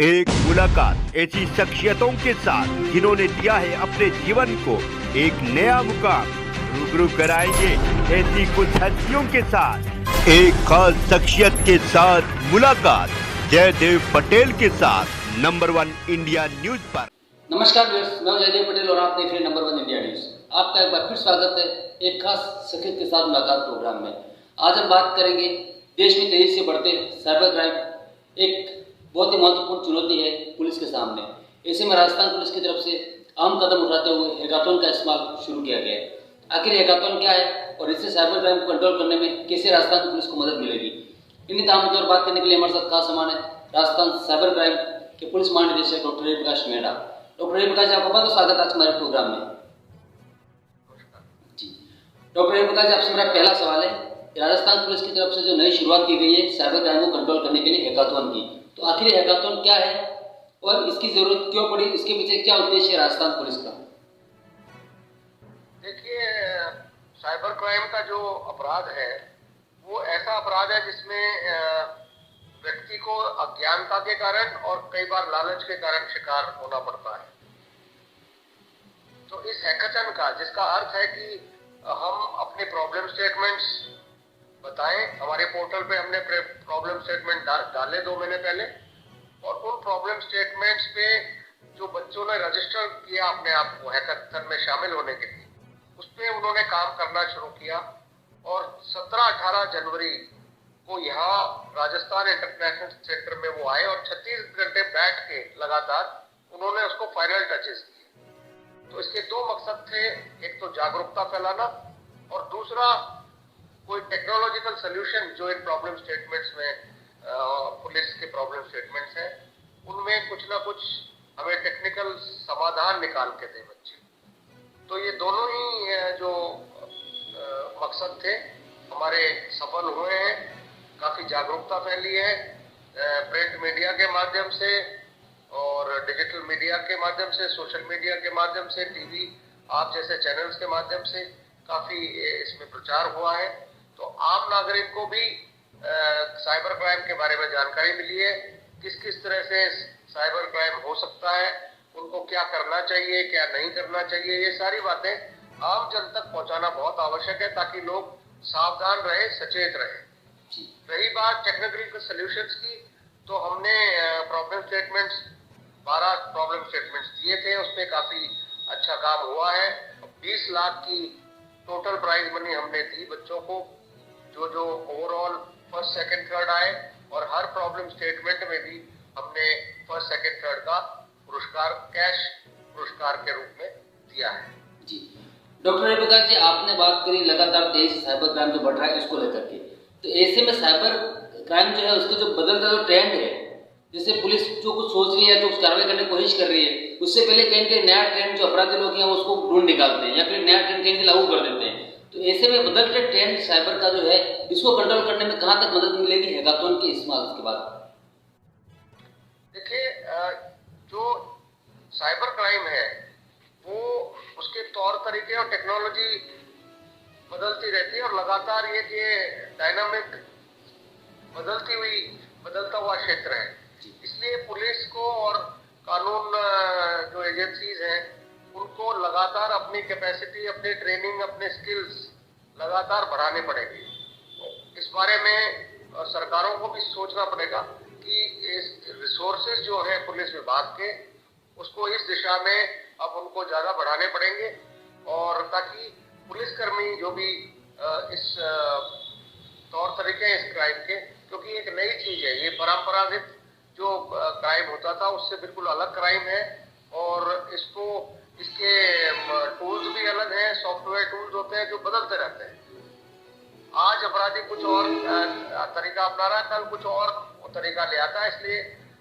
एक मुलाकात ऐसी शख्सियतों के साथ जिन्होंने दिया है अपने जीवन को एक नया मुकाम। रूबरू कराएंगे ऐसी कुछ हस्तियों के साथ एक खास शख्सियत के साथ मुलाकात जयदेव पटेल के साथ नंबर 1 इंडिया न्यूज पर। नमस्कार व्यूअर्स, मैं जयदेव पटेल और आप देख रहे हैं नंबर 1 इंडिया न्यूज। आपका एक बार फिर स्वागत है एक खास शख्सियत के साथ मुलाकात प्रोग्राम में। आज हम बात करेंगे देश में तेजी से बढ़ते साइबर क्राइम। एक बहुत ही महत्वपूर्ण चुनौती है पुलिस के सामने। ऐसे में राजस्थान पुलिस की तरफ से अहम कदम उठाते हुए हैकाथॉन का इस्तेमाल शुरू किया गया है। आखिर हैकाथॉन क्या है और इससे साइबर क्राइम को कंट्रोल करने में कैसे राजस्थान पुलिस को मदद मिलेगी, इन्हीं तमाम मुद्दों पर बात करने के लिए हमारे साथ खास मेहमान है राजस्थान साइबर क्राइम के पुलिस महानिदेशक डॉक्टर जयप्रकाश मेहरा। डॉक्टर जयप्रकाश जी, आपका बहुत स्वागत है आज हमारे प्रोग्राम में। जी डॉक्टर जयप्रकाश जी, आपसे मेरा पहला सवाल है, राजस्थान पुलिस की तरफ से जो नई शुरुआत की गई है साइबर क्राइम को कंट्रोल करने के लिए हैकाथॉन की, तो आखिर हैकाथॉन क्या है और इसकी जरूरत क्यों पड़ी, इसके पीछे क्या उद्देश्य है राजस्थान पुलिस का? देखिए, साइबर क्राइम का जो अपराध है वो ऐसा अपराध है जिसमें व्यक्ति को अज्ञानता के कारण और कई बार लालच के कारण शिकार होना पड़ता है। तो इस हैकाथॉन का, जिसका अर्थ है कि हम अपने प्रॉब्लम स्टेटमेंट्स बताएं, हमारे पोर्टल पे हमने प्रॉब्लम स्टेटमेंट डाले 2 महीने पहले, और उन प्रॉब्लम स्टेटमेंट्स पे जो बच्चों ने रजिस्टर किया अपने आप को हैकाथॉन में शामिल होने के लिए, उस पे उन्होंने काम करना शुरू किया। और 17-18 जनवरी को यहाँ राजस्थान इंटरनेशनल सेंटर में वो आए और 36 घंटे बैठ के लगातार उन्होंने उसको फाइनल टचेस किए। तो इसके 2 मकसद थे, एक तो जागरूकता फैलाना और दूसरा कोई टेक्नोलॉजिकल सोल्यूशन जो इन प्रॉब्लम स्टेटमेंट्स में पुलिस के प्रॉब्लम स्टेटमेंट्स हैं उनमें कुछ ना कुछ हमें टेक्निकल समाधान निकाल के दे बच्चे। तो ये दोनों ही जो मकसद थे हमारे सफल हुए हैं। काफी जागरूकता फैली है प्रिंट मीडिया के माध्यम से और डिजिटल मीडिया के माध्यम से, सोशल मीडिया के माध्यम से, टीवी आप जैसे चैनल्स के माध्यम से काफी इसमें प्रचार हुआ है। तो आम नागरिक को भी साइबर क्राइम के बारे में जानकारी मिली है, किस किस तरह से साइबर क्राइम हो सकता है, उनको क्या करना चाहिए, क्या नहीं करना चाहिए, ये सारी बातें आम जन तक पहुंचाना बहुत आवश्यक है ताकि लोग सावधान रहे, सचेत रहे। रही बात टेक्निकल सॉल्यूशंस की, तो हमने प्रॉब्लम स्टेटमेंट्स 12 प्रॉब्लम स्टेटमेंट्स दिए थे, उसपे काफी अच्छा काम हुआ है। 20 लाख की टोटल प्राइज मनी हमने दी बच्चों को, जो ओवरऑल फर्स्ट सेकंड थर्ड आए, और हर प्रॉब्लम स्टेटमेंट में भी हमने फर्स्ट सेकंड थर्ड का पुरस्कार कैश पुरस्कार के रूप में दिया है। जी डॉक्टर जयप्रकाश जी, आपने बात करी लगातार तेजी से साइबर क्राइम जो बढ़ रहा है इसको लेकर के, तो ऐसे में साइबर क्राइम जो है उसका जो बदलता जो ट्रेंड है, जैसे पुलिस जो कुछ सोच रही है तो कुछ कार्रवाई करने की कोशिश कर रही है, उससे पहले कहीं कहीं नया ट्रेंड जो अपराधी लोग हैं उसको ढूंढ निकालते हैं या फिर नया ट्रेंड कहीं लागू कर देते हैं। तो ऐसे में बदलते ट्रेंड साइबर का जो है इसको कंट्रोल करने में कहाँ तक मदद मिलेगी हैकाथॉन के इस्तेमाल के बाद? देखिए, जो साइबर क्राइम है वो उसके तौर तरीके और टेक्नोलॉजी बदलती रहती है और लगातार ये डायनामिक बदलता हुआ क्षेत्र है। इसलिए पुलिस को और कानून जो एजेंसीज हैं उनको लगातार अपनी कैपेसिटी, अपनी ट्रेनिंग, अपने स्किल्स लगातार बढ़ाने पड़ेंगे। इस बारे में सरकारों को भी सोचना पड़ेगा कि इस रिसोर्सेज जो है पुलिस विभाग के, उसको इस दिशा में अब उनको ज्यादा बढ़ाने पड़ेंगे, और ताकि पुलिसकर्मी जो भी इस तौर तरीके हैं इस क्राइम के, क्योंकि एक नई चीज है ये, परंपरागत जो क्राइम होता था उससे बिल्कुल अलग क्राइम है, और इसके टूल्स भी अलग हैं, सॉफ्टवेयर टूल्स होते हैं जो बदलते रहते हैं। आज अपराधी कुछ और तरीका अपना रहा है, कल कुछ और तरीका ले आता है, इसलिए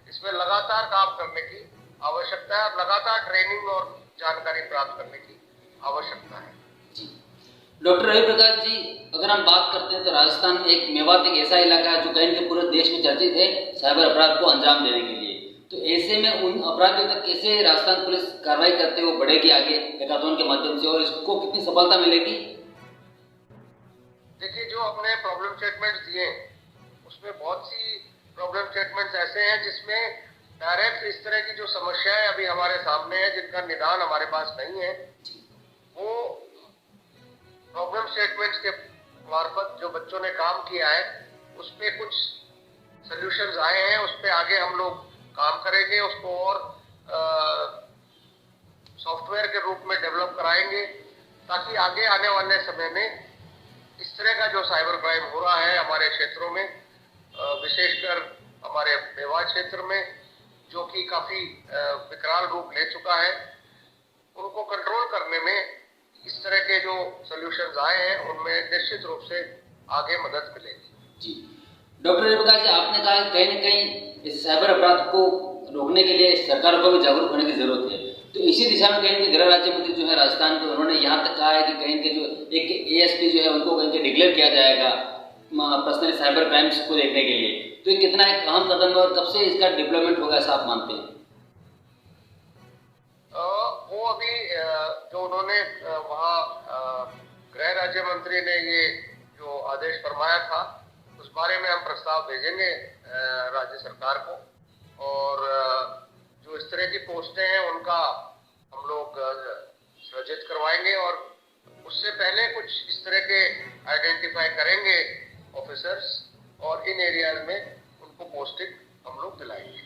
इसमें लगातार काम करने की आवश्यकता है और लगातार ट्रेनिंग और जानकारी प्राप्त करने की आवश्यकता है। जी डॉक्टर जयप्रकाश जी, अगर हम बात करते हैं तो राजस्थान में एक मेवात एक ऐसा इलाका है जो कहीं के पूरे देश में चर्चित है साइबर अपराध को अंजाम देने के लिए। तो ऐसे में उन अपराधियों तक कैसे राजस्थान पुलिस कार्रवाई करते हुए बढ़ेगी आगे हैकाथॉन के माध्यम से, और इसको कितनी सफलता मिलेगी? देखिए, जो अपने प्रॉब्लम स्टेटमेंट्स दिए उसमें बहुत सी प्रॉब्लम स्टेटमेंट्स ऐसे हैं जिसमें डायरेक्ट इस तरह की जो समस्याएं अभी हमारे सामने है, जिनका निदान हमारे पास नहीं है, वो प्रॉब्लम स्टेटमेंट्स के मार्फत जो बच्चों ने काम किया है उस पे कुछ सॉल्यूशंस आए हैं, उस पे आगे हम लोग काम करेंगे, उसको और सॉफ्टवेयर के रूप में डेवलप कराएंगे, ताकि आगे आने वाले समय में इस तरह का जो साइबर क्राइम हो रहा है हमारे क्षेत्रों में, विशेषकर हमारे मेवाड़ क्षेत्र में, जो कि काफी विकराल रूप ले चुका है, उनको कंट्रोल करने में इस तरह के जो सॉल्यूशंस आए हैं उनमें निश्चित रूप से आगे मदद मिलेगी। जी डॉक्टर रेणुका जी, आपने कहा कि कहीं न कहीं इस साइबर अपराध को रोकने के लिए सरकार को भी जागरूक होने की जरूरत है। तो इसी दिशा में कहीं के गृह राज्य मंत्री जो है राजस्थान के, उन्होंने यहाँ तक कहा है कि कहीं के जो एक एएसपी जो है उनको कहीं के डिक्लेयर किया जाएगा पर्सनली साइबर क्राइम्स को देखने के लिए। तो ये कितना एक अहम कदम है और कब से इसका डेवलपमेंट होगा ऐसा आप मानते हैं? वो अभी जो उन्होंने वहाँ गृह राज्य मंत्री ने ये जो आदेश फरमाया था, उस बारे में हम प्रस्ताव भेजेंगे राज्य सरकार को, और जो इस तरह की पोस्टें हैं उनका हम लोग सृजित करवाएंगे, और उससे पहले कुछ इस तरह के आइडेंटिफाई करेंगे ऑफिसर्स, और इन एरियाज में उनको पोस्टिंग हम लोग दिलाएंगे।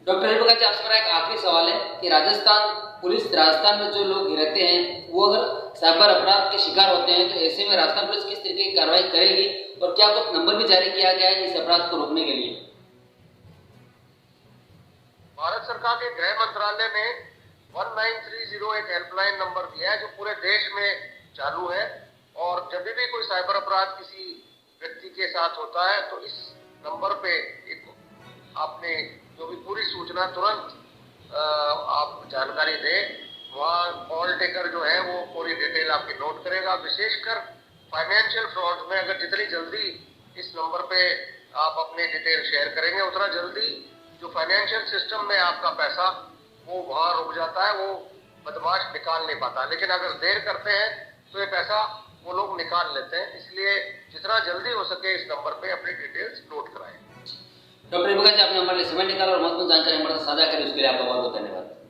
डॉक्टर रेणुका जी, आपसे मेरा एक आखिरी सवाल है कि राजस्थान में जो लोग रहते हैं वो अगर साइबर अपराध के शिकार होते हैं तो ऐसे में राजस्थान पुलिस किस तरीके की कार्रवाई करेगी, और क्या कुछ नंबर भी जारी किया गया है इस अपराध को रोकने के लिए? भारत सरकार के गृह मंत्रालय ने 1930 एक हेल्पलाइन नंबर दिया है जो पूरे देश में चालू है, और जब भी कोई साइबर अपराध किसी व्यक्ति के साथ होता है तो इस नंबर पे एक आपने जो भी पूरी सूचना तुरंत आप जानकारी दें, वहाँ कॉल टेकर जो है वो पूरी डिटेल आपकी नोट करेगा। विशेषकर फाइनेंशियल फ्रॉड में अगर जितनी जल्दी इस नंबर पे आप अपनी डिटेल शेयर करेंगे, उतना जल्दी जो फाइनेंशियल सिस्टम में आपका पैसा वो वहाँ रुक जाता है, वो बदमाश निकाल नहीं पाता। लेकिन अगर देर करते हैं तो ये पैसा वो लोग निकाल लेते हैं, इसलिए जितना जल्दी हो सके इस नंबर पे अपनी डिटेल्स नोट कराएं। डॉक्टर रेणुका जी, आपने हमारे लिए समय निकाला और महत्वपूर्ण जानकारी हमारे साथ साझा करी, उसके लिए आपका बहुत बहुत धन्यवाद।